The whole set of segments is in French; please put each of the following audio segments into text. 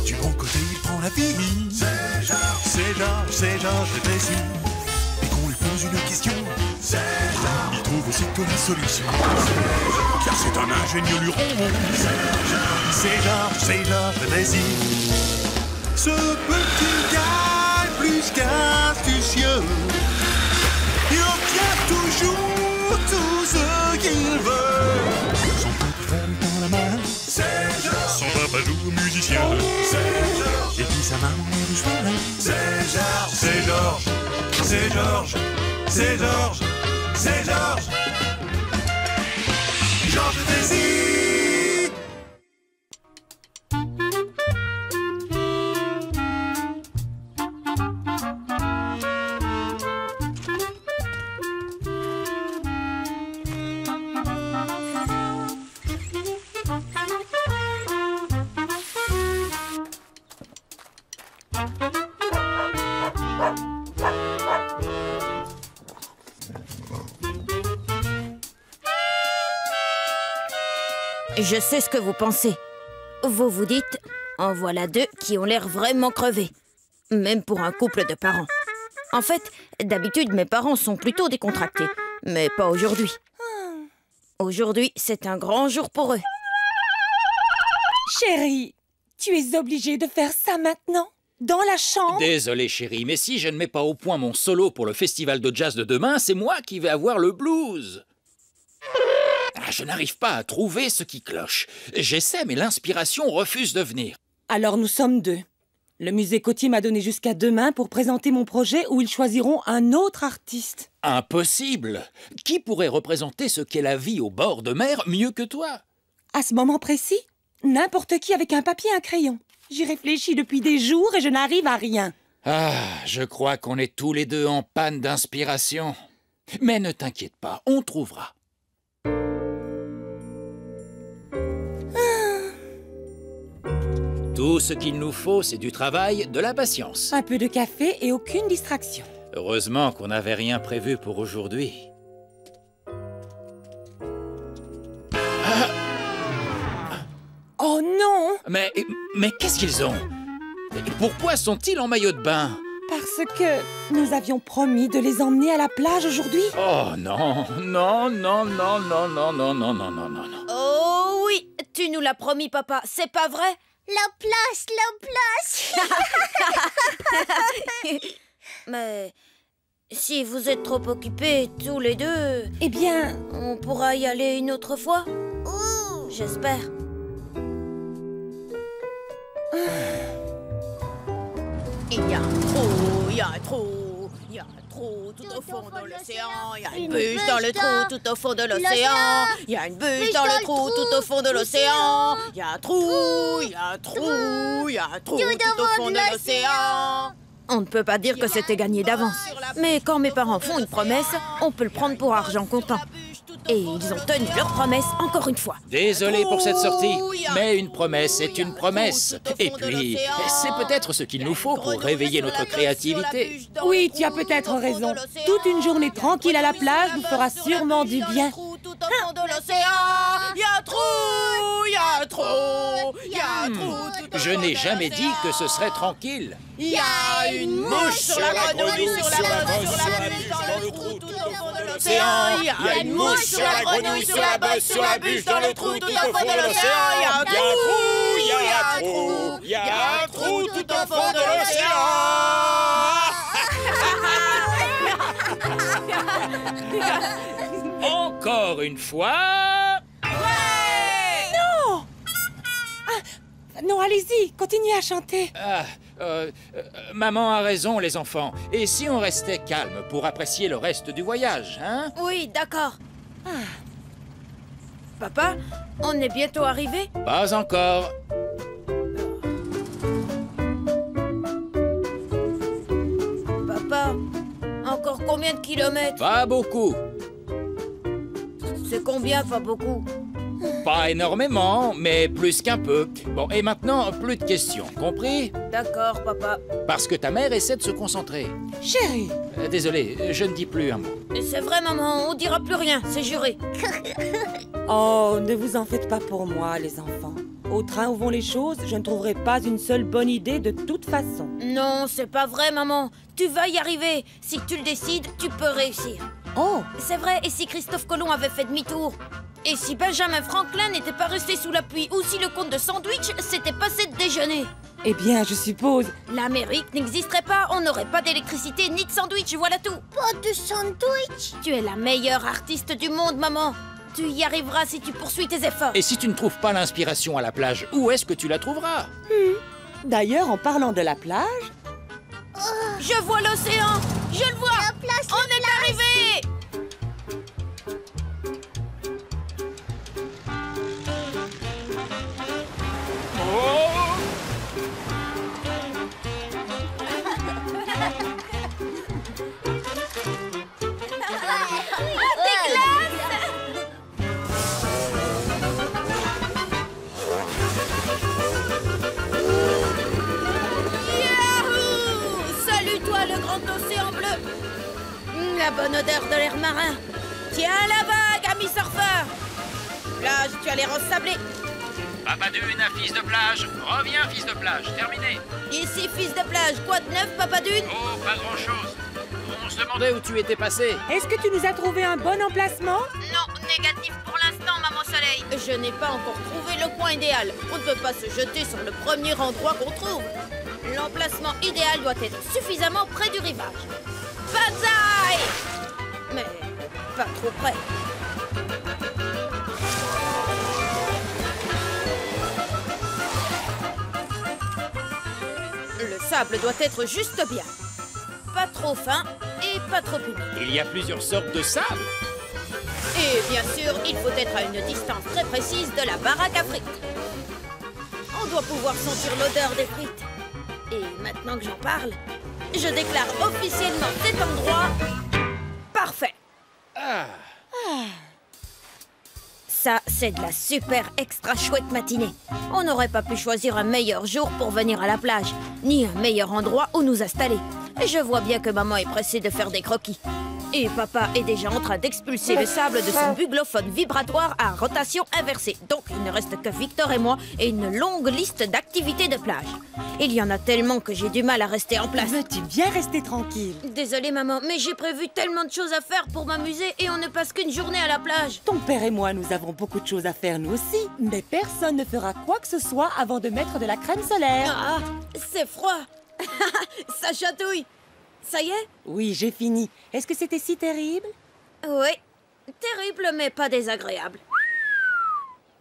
Du bon côté, il prend la vie. C'est Georges le Désir. Et qu'on lui pose une question, il trouve aussitôt la solution. Car c'est un ingénieux luron. C'est Georges le Désir. Ce petit gars est plus qu'astucieux. Il obtient toujours tout ce qu'il veut. Son petit frère lui tend la main. Son papa joue au musicien. Et puis sa maman est du choix. C'est Georges. Georges Désir. Je sais ce que vous pensez. Vous vous dites, en voilà deux qui ont l'air vraiment crevés. Même pour un couple de parents. En fait, d'habitude, mes parents sont plutôt décontractés. Mais pas aujourd'hui. Aujourd'hui, c'est un grand jour pour eux. Chérie, tu es obligée de faire ça maintenant? Dans la chambre? Désolé, chérie, mais si je ne mets pas au point mon solo pour le festival de jazz de demain, c'est moi qui vais avoir le blues. Je n'arrive pas à trouver ce qui cloche. J'essaie, mais l'inspiration refuse de venir. Alors nous sommes deux. Le musée Coty m'a donné jusqu'à demain pour présenter mon projet où ils choisiront un autre artiste. Impossible! Qui pourrait représenter ce qu'est la vie au bord de mer mieux que toi? À ce moment précis, n'importe qui avec un papier et un crayon. J'y réfléchis depuis des jours et je n'arrive à rien. Ah, je crois qu'on est tous les deux en panne d'inspiration. Mais ne t'inquiète pas, on trouvera. Tout ce qu'il nous faut, c'est du travail, de la patience. Un peu de café et aucune distraction. Heureusement qu'on n'avait rien prévu pour aujourd'hui. Oh non! Mais qu'est-ce qu'ils ont? Et pourquoi sont-ils en maillot de bain? Parce que nous avions promis de les emmener à la plage aujourd'hui. Oh non, non, non, non, non, non, non, non, non, non, non, non. Oh oui, tu nous l'as promis, papa, c'est pas vrai? La place. Mais si vous êtes trop occupés tous les deux, Eh bien, on pourra y aller une autre fois? Ouh. J'espère. Il y a un trou tout au fond de l'océan. Il y a une bûche dans le trou tout au fond de l'océan. Il y a une bûche dans le trou tout au fond de l'océan. Il y a un trou tout au fond de l'océan. On ne peut pas dire que c'était gagné d'avance. Mais quand mes parents font une promesse, on peut le prendre pour argent comptant. Et ils ont tenu leur promesse encore une fois. Désolé pour cette sortie, mais une promesse est une promesse. Et puis, c'est peut-être ce qu'il nous faut pour réveiller notre créativité. oui, tu as peut-être raison. Toute une journée tranquille à la plage nous fera sûrement du bien. Je n'ai jamais dit que ce serait tranquille. Il y a une mouche sur la grenouille, sur la bosse, sur la bûche, dans le trou tout au fond de l'océan. Il y a une mouche sur la grenouille, sur la bosse, sur la bûche, dans le trou tout au fond de l'océan. Il y a un trou tout au fond de l'océan. Encore une fois... Non! Non, allez-y, continuez à chanter. Maman a raison, les enfants. Et si on restait calme pour apprécier le reste du voyage, hein? Oui, d'accord. Papa, on est bientôt arrivé? Pas encore. Papa, encore combien de kilomètres? Pas beaucoup. C'est combien, pas beaucoup? Pas énormément, mais plus qu'un peu. Bon, et maintenant, plus de questions, compris? D'accord, papa. Parce que ta mère essaie de se concentrer. Chérie. Désolé, je ne dis plus un mot. C'est vrai, maman, on dira plus rien, c'est juré. Oh, ne vous en faites pas pour moi, les enfants. Au train où vont les choses, je ne trouverai pas une seule bonne idée de toute façon. Non, c'est pas vrai, maman. Tu vas y arriver. Si tu le décides, tu peux réussir. Oh, C'est vrai, et si Christophe Colomb avait fait demi-tour? Et si Benjamin Franklin n'était pas resté sous la pluie? Ou si le comte de Sandwich s'était passé de déjeuner? eh bien, je suppose... L'Amérique n'existerait pas, on n'aurait pas d'électricité ni de sandwich, voilà tout. Pas de sandwich. Tu es la meilleure artiste du monde, maman. Tu y arriveras si tu poursuis tes efforts. Et si tu ne trouves pas l'inspiration à la plage, où est-ce que tu la trouveras? D'ailleurs, en parlant de la plage... Je vois l'océan. Je le vois. La place, On est arrivé. Yahoo! Salut toi, le grand océan bleu. La bonne odeur de l'air marin. Tiens la vague, ami surfeur. Plage, tu as l'air ensablé. Papadune, fils de plage. Reviens, fils de plage. Terminé. Ici, fils de plage, quoi de neuf, papa Dune? Oh, pas grand-chose. On se demandait où tu étais passé. Est-ce que tu nous as trouvé un bon emplacement? Non, négatif pour l'instant, maman soleil. Je n'ai pas encore trouvé le coin idéal. On ne peut pas se jeter sur le premier endroit qu'on trouve. L'emplacement idéal doit être suffisamment près du rivage. Banzai! Mais pas trop près. Le sable doit être juste bien. Pas trop fin et pas trop humide. Il y a plusieurs sortes de sable. Et bien sûr, il faut être à une distance très précise de la baraque à frites. On doit pouvoir sentir l'odeur des frites. Et maintenant que j'en parle, je déclare officiellement cet endroit parfait. Ça, c'est de la super extra chouette matinée. On n'aurait pas pu choisir un meilleur jour pour venir à la plage, ni un meilleur endroit où nous installer. Et je vois bien que maman est pressée de faire des croquis. Et papa est déjà en train d'expulser le sable de son buglophone vibratoire à rotation inversée. Donc il ne reste que Victor et moi et une longue liste d'activités de plage. Il y en a tellement que j'ai du mal à rester en place. Veux-tu bien rester tranquille? Désolée maman, mais j'ai prévu tellement de choses à faire pour m'amuser et on ne passe qu'une journée à la plage. Ton père et moi, nous avons beaucoup de choses à faire nous aussi. Mais personne ne fera quoi que ce soit avant de mettre de la crème solaire. Ah, c'est froid. Ça chatouille. Ça y est? Oui, j'ai fini. Est-ce que c'était si terrible? Oui. Terrible mais pas désagréable.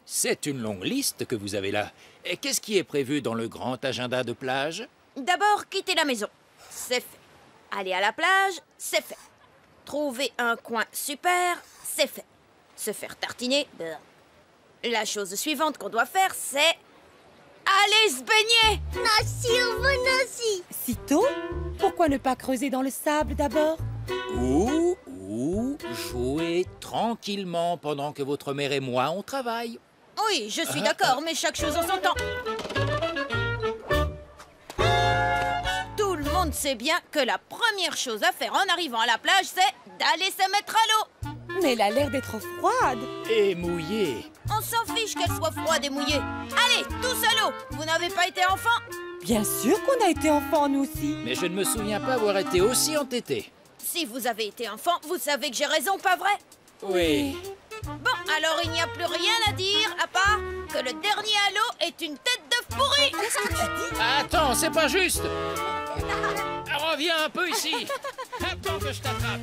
C'est une longue liste que vous avez là. Et qu'est-ce qui est prévu dans le grand agenda de plage? D'abord, quitter la maison. C'est fait. Aller à la plage, c'est fait. Trouver un coin super, c'est fait. Se faire tartiner, bleh. La chose suivante qu'on doit faire, c'est... aller se baigner! Nasi, nasi. Si tôt? Pourquoi ne pas creuser dans le sable d'abord? Ou jouer tranquillement pendant que votre mère et moi, on travaille. Oui, je suis d'accord, mais chaque chose en son temps. Tout le monde sait bien que la première chose à faire en arrivant à la plage, c'est d'aller se mettre à l'eau. Mais elle a l'air d'être froide. Et mouillé. On s'en fiche qu'elle soit froide et mouillée. Allez, tous à l'eau. Vous n'avez pas été enfant? Bien sûr qu'on a été enfants, nous aussi. Mais je ne me souviens pas avoir été aussi entêté. Si vous avez été enfant, vous savez que j'ai raison, pas vrai? Oui. Bon, alors il n'y a plus rien à dire, à part que le dernier à l'eau est une tête d'œuf pourri. Qu'est-ce que tu dis? Attends, c'est pas juste. Reviens un peu ici. Attends que je t'attrape.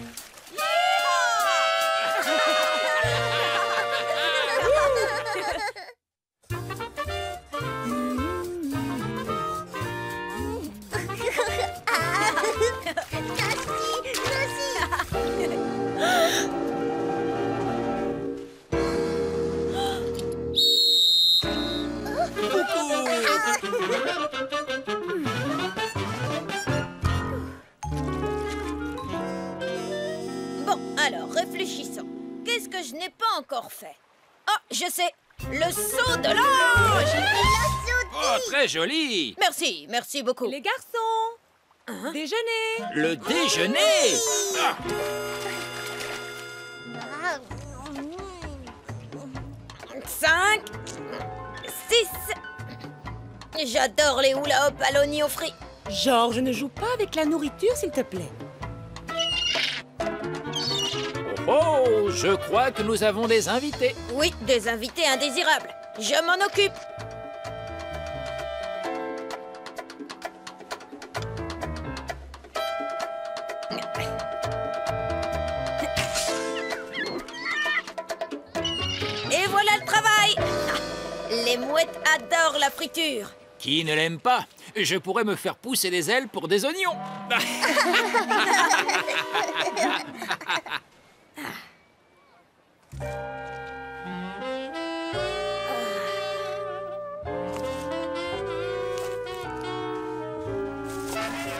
Bon, alors réfléchissons. Qu'est-ce que je n'ai pas encore fait? Oh, je sais. Le saut de l'ange. Oh, très joli. Merci, merci beaucoup. Les garçons, déjeuner. Le déjeuner. Ah, 5, 6. J'adore les hula-hop à l'oignon frit. Georges, ne joue pas avec la nourriture, s'il te plaît. Oh, je crois que nous avons des invités. Oui, des invités indésirables. Je m'en occupe. Et voilà le travail. Les mouettes adorent la friture. Qui ne l'aime pas? Je pourrais me faire pousser les ailes pour des oignons.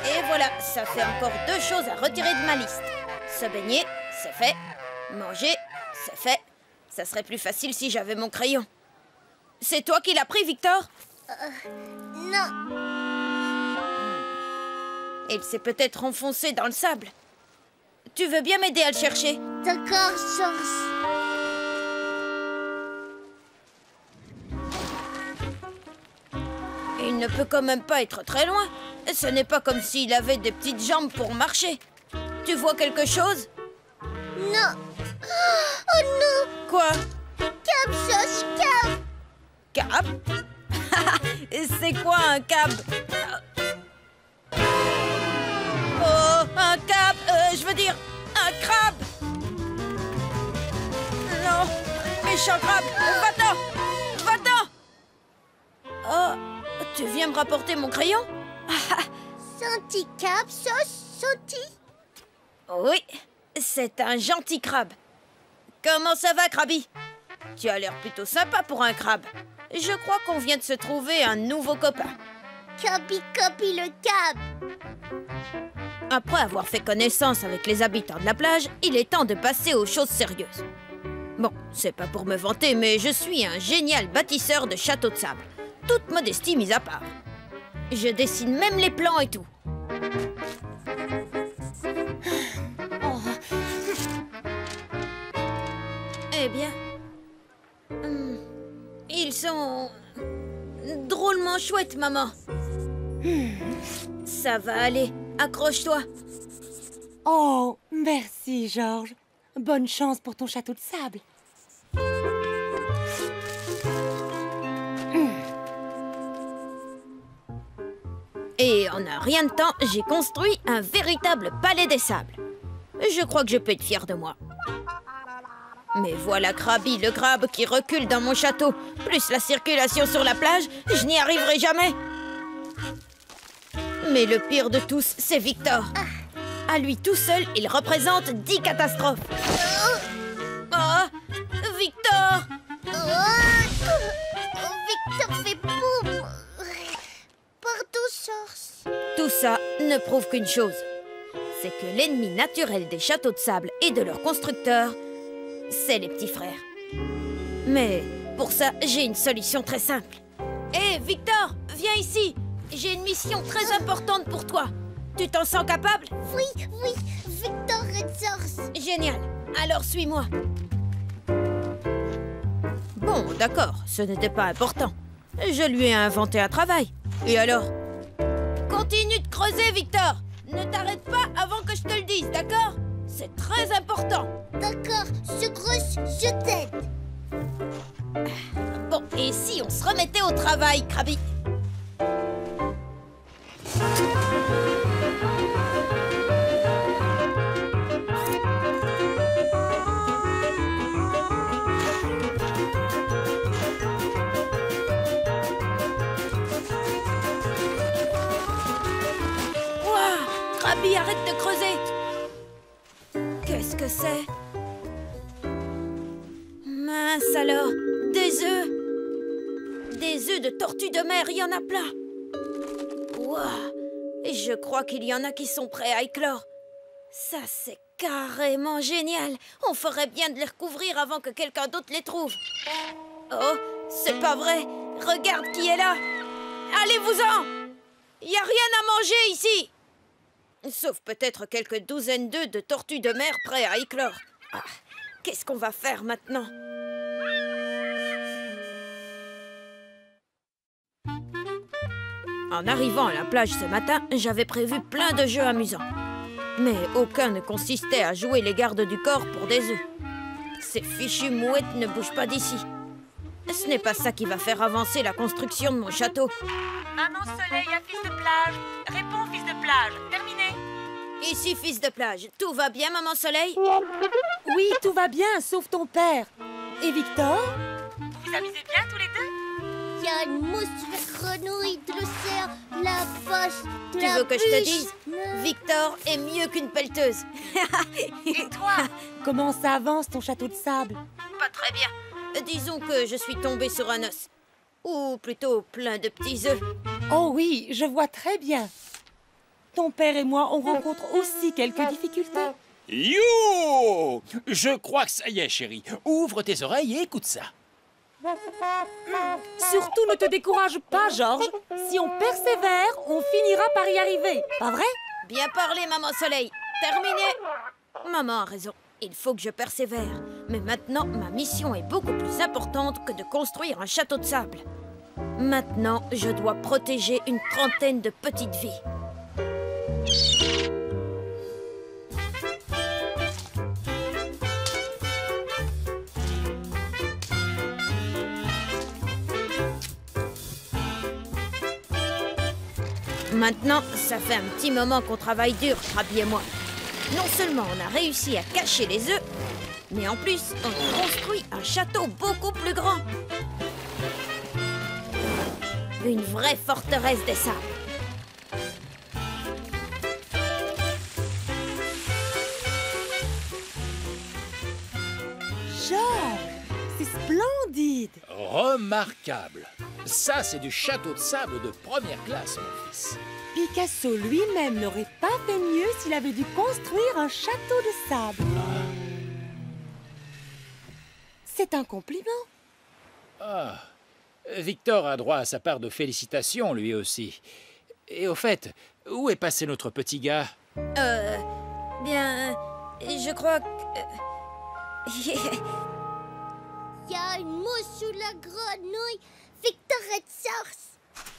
Et voilà, ça fait encore 2 choses à retirer de ma liste. Se baigner, c'est fait. Manger, c'est fait. Ça serait plus facile si j'avais mon crayon. C'est toi qui l'as pris, Victor? Non. Il s'est peut-être enfoncé dans le sable. Tu veux bien m'aider à le chercher? D'accord, Georges. Il ne peut quand même pas être très loin. Ce n'est pas comme s'il avait des petites jambes pour marcher. Tu vois quelque chose? Non. Oh non. Quoi? Cap, Georges, cap. Cap? C'est quoi un cab? Oh, un cab, je veux dire, un crabe. Non, méchant crabe, va-t'en, va-t'en. Oh, tu viens me rapporter mon crayon? Senti cap, sauce, sauti. Oui, c'est un gentil crabe. Comment ça va, Krabi? Tu as l'air plutôt sympa pour un crabe. Je crois qu'on vient de se trouver un nouveau copain. Capi, capi le cap. Après avoir fait connaissance avec les habitants de la plage, il est temps de passer aux choses sérieuses. Bon, c'est pas pour me vanter, mais je suis un génial bâtisseur de châteaux de sable. Toute modestie mise à part. Je dessine même les plans et tout. Eh bien... ils sont... drôlement chouettes, maman. Ça va aller. Accroche-toi. Oh, merci, Georges. Bonne chance pour ton château de sable. Et en un rien de temps, j'ai construit un véritable palais des sables. Je crois que je peux être fière de moi. Mais voilà Krabi, le crabe, qui recule dans mon château. Plus la circulation sur la plage, je n'y arriverai jamais. Mais le pire de tous, c'est Victor. À lui tout seul, il représente 10 catastrophes. Oh, Victor! Oh, Victor fait boum. Pardon, Georges. Tout ça ne prouve qu'une chose. C'est que l'ennemi naturel des châteaux de sable et de leurs constructeurs, c'est les petits frères. Mais pour ça, j'ai une solution très simple. Hé, Victor, viens ici. J'ai une mission très importante pour toi. Tu t'en sens capable? Oui, oui, Victor et Georges. Génial. Alors suis-moi. Bon, d'accord, ce n'était pas important. Je lui ai inventé un travail. Et alors? Continue de creuser, Victor. Ne t'arrête pas avant que je te le dise, d'accord? C'est très important. D'accord, je creuse, je t'aide. Bon, et si on se remettait au travail, Krabi? Ouah, Krabi, arrête de creuser. Qu'est-ce que c'est? Mince alors, des œufs. Des œufs de tortues de mer, il y en a plein. Ouah, et je crois qu'il y en a qui sont prêts à éclore. Ça, c'est carrément génial. On ferait bien de les recouvrir avant que quelqu'un d'autre les trouve. Oh, c'est pas vrai. Regarde qui est là. Allez-vous-en. Il n'y a rien à manger ici. Sauf peut-être quelques douzaines d'œufs de tortues de mer prêts à éclore. Ah, qu'est-ce qu'on va faire maintenant? En arrivant à la plage ce matin, j'avais prévu plein de jeux amusants. Mais aucun ne consistait à jouer les gardes du corps pour des œufs. Ces fichues mouettes ne bougent pas d'ici. Ce n'est pas ça qui va faire avancer la construction de mon château. Maman Soleil à Fils de plage. Réponds, Fils de plage. Terminé. Ici, fils de plage. Tout va bien, Maman Soleil? Oui, tout va bien, sauf ton père. Et Victor? Vous amusez bien tous les deux? Il y a une mouche, la grenouille de l'océan, la vache, Tu la veux que je te bûche. dise? Victor est mieux qu'une pelleteuse. Et toi? Comment ça avance ton château de sable? Pas très bien. Disons que je suis tombée sur un os. Ou plutôt plein de petits œufs. Oh oui, je vois très bien. Ton père et moi, on rencontre aussi quelques difficultés. Yo! Je crois que ça y est, chérie. Ouvre tes oreilles et écoute ça. Surtout ne te décourage pas, Georges. Si on persévère, on finira par y arriver. Pas vrai? Bien parlé, Maman Soleil. Terminé. Maman a raison. Il faut que je persévère. Mais maintenant, ma mission est beaucoup plus importante que de construire un château de sable. Maintenant, je dois protéger une trentaine de petites vies. Maintenant, ça fait un petit moment qu'on travaille dur, Trabi et moi. Non seulement on a réussi à cacher les œufs, mais en plus, on a construit un château beaucoup plus grand. Une vraie forteresse des sables. Georges, c'est splendide. Remarquable. Ça, c'est du château de sable de première classe, mon fils. Picasso lui-même n'aurait pas fait mieux s'il avait dû construire un château de sable. C'est un compliment. Ah, Victor a droit à sa part de félicitations, lui aussi. Et au fait, où est passé notre petit gars? Bien, je crois que... Il y a une mouche sous la grenouille. Victor et Source.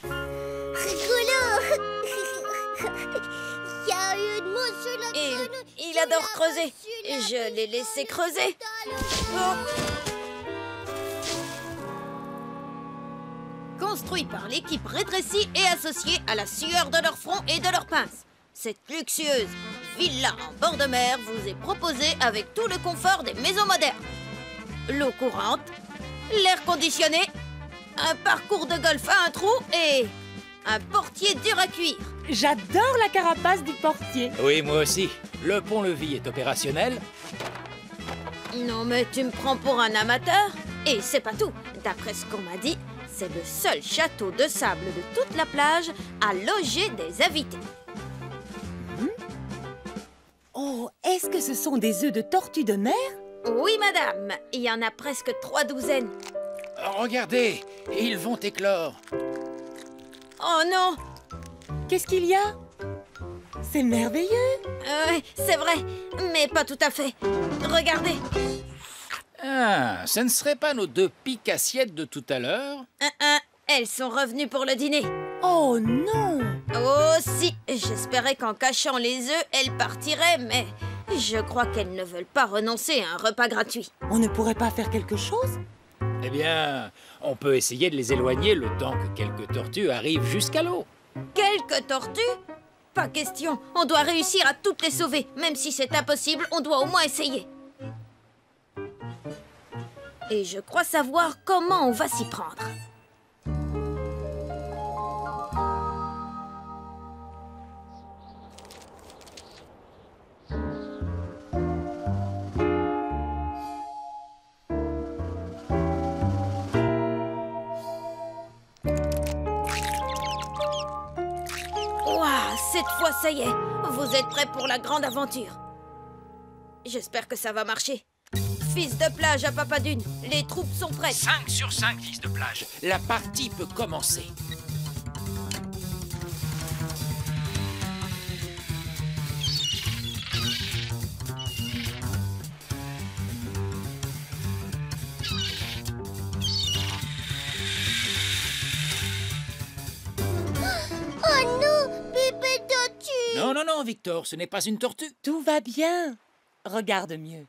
Rigolo. Il y a une mouche sous la grenouille. Il adore creuser. Je l'ai laissé creuser. Construit par l'équipe rétrécie et associée à la sueur de leur front et de leurs pinces. Cette luxueuse villa en bord de mer vous est proposée avec tout le confort des maisons modernes. L'eau courante, l'air conditionné, un parcours de golf à un trou et un portier dur à cuire. J'adore la carapace du portier. Oui, moi aussi. Le pont-levis est opérationnel. Non mais tu me prends pour un amateur? Et c'est pas tout. D'après ce qu'on m'a dit, c'est le seul château de sable de toute la plage à loger des invités. Oh, est-ce que ce sont des œufs de tortue de mer? Oui, madame. Il y en a presque 3 douzaines. Regardez, ils vont éclore. Oh non! Qu'est-ce qu'il y a? C'est merveilleux. C'est vrai, mais pas tout à fait. Regardez. Ah, ce ne serait pas nos 2 piques-assiettes de tout à l'heure? Elles sont revenues pour le dîner. Oh non! Oh si, j'espérais qu'en cachant les œufs, elles partiraient, mais je crois qu'elles ne veulent pas renoncer à un repas gratuit. On ne pourrait pas faire quelque chose? Eh bien, on peut essayer de les éloigner le temps que quelques tortues arrivent jusqu'à l'eau. Quelques tortues? Pas question, on doit réussir à toutes les sauver. Même si c'est impossible, on doit au moins essayer. Et je crois savoir comment on va s'y prendre. Cette fois, ça y est, vous êtes prêts pour la grande aventure. J'espère que ça va marcher. Fils de plage à Papa Dune, les troupes sont prêtes. 5 sur 5, fils de plage. La partie peut commencer. Non, non, non, Victor, ce n'est pas une tortue. Tout va bien. Regarde mieux.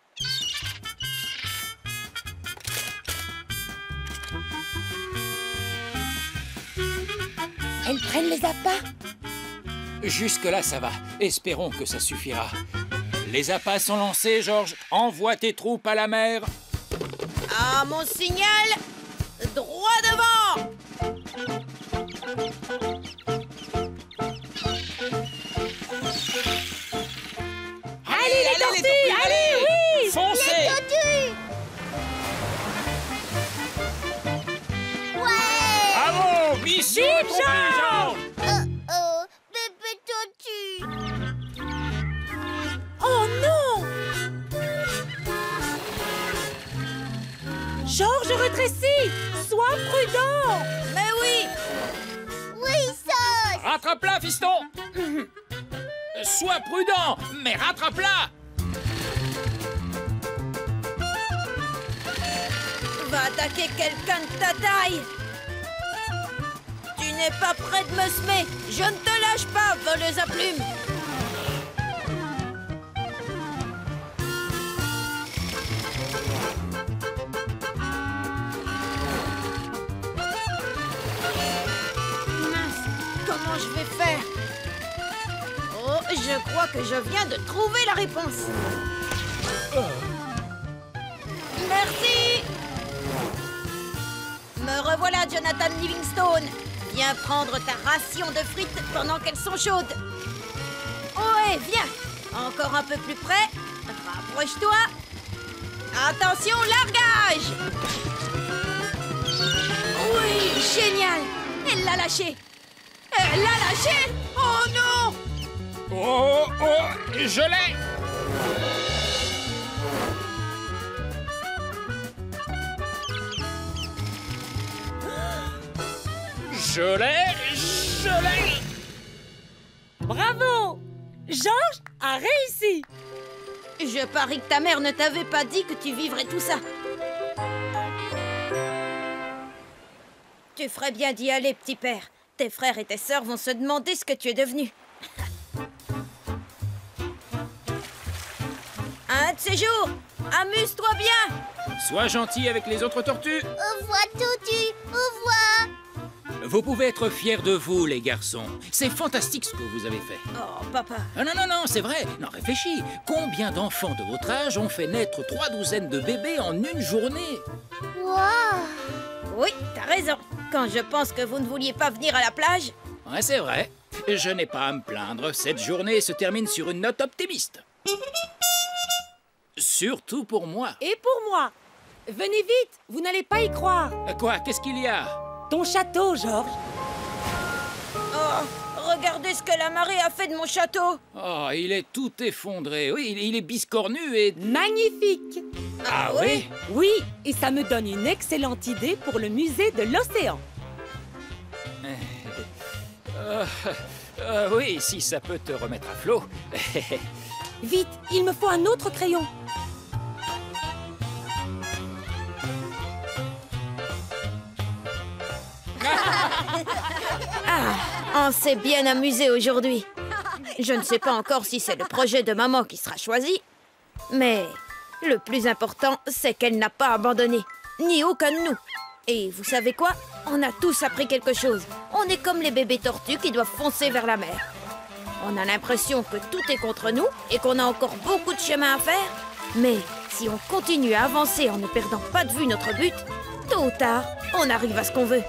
Elles prennent les appâts. Jusque-là, ça va. Espérons que ça suffira. Les appâts sont lancés, Georges. Envoie tes troupes à la mer. À mon signal, droit devant. Allez, les tortues! Allez, oui! Foncez! Bravo! Mission accomplie, Georges! Bébé tortue. Oh non! Georges rétrécis! Sois prudent! Mais oui. Oui, ça. Rattrape-la, fiston! Sois prudent, mais rattrape-la! Va attaquer quelqu'un de ta taille. Tu n'es pas prêt de me semer. Je ne te lâche pas, voleuse à plumes. Mince, comment je vais faire? Oh, je crois que je viens de trouver la réponse. Merci. Me revoilà, Jonathan Livingstone. Viens prendre ta ration de frites pendant qu'elles sont chaudes. Ouais, viens. Encore un peu plus près. Rapproche-toi. Attention, largage. Oui, génial. Elle l'a lâché. Elle l'a lâché. Oh non. Oh, oh, je l'ai! Je l'ai! Bravo! Georges a réussi! Je parie que ta mère ne t'avait pas dit que tu vivrais tout ça. Tu ferais bien d'y aller, petit père. Tes frères et tes sœurs vont se demander ce que tu es devenu. Un de ces jours, amuse-toi bien. Sois gentil avec les autres tortues. Au revoir, tortue. Au revoir. Vous pouvez être fiers de vous, les garçons. C'est fantastique ce que vous avez fait. Oh, papa. Ah non, non, non, c'est vrai. Non, réfléchis. Combien d'enfants de votre âge ont fait naître 3 douzaines de bébés en une journée? Waouh. Oui, t'as raison. Quand je pense que vous ne vouliez pas venir à la plage... Ouais, c'est vrai. Je n'ai pas à me plaindre. Cette journée se termine sur une note optimiste. Surtout pour moi. Et pour moi. Venez vite, vous n'allez pas y croire. Quoi? Qu'est-ce qu'il y a? Ton château, Georges. Oh, regardez ce que la marée a fait de mon château. Oh, il est tout effondré. Oui, il est biscornu et... Magnifique. Ah oui? Oui, et ça me donne une excellente idée pour le musée de l'océan. Oui, si ça peut te remettre à flot. Vite, il me faut un autre crayon. On s'est bien amusé aujourd'hui. Je ne sais pas encore si c'est le projet de maman qui sera choisi, mais le plus important, c'est qu'elle n'a pas abandonné, ni aucun de nous. Et vous savez quoi? On a tous appris quelque chose. On est comme les bébés tortues qui doivent foncer vers la mer. On a l'impression que tout est contre nous et qu'on a encore beaucoup de chemin à faire. Mais si on continue à avancer en ne perdant pas de vue notre but, tôt ou tard, on arrive à ce qu'on veut.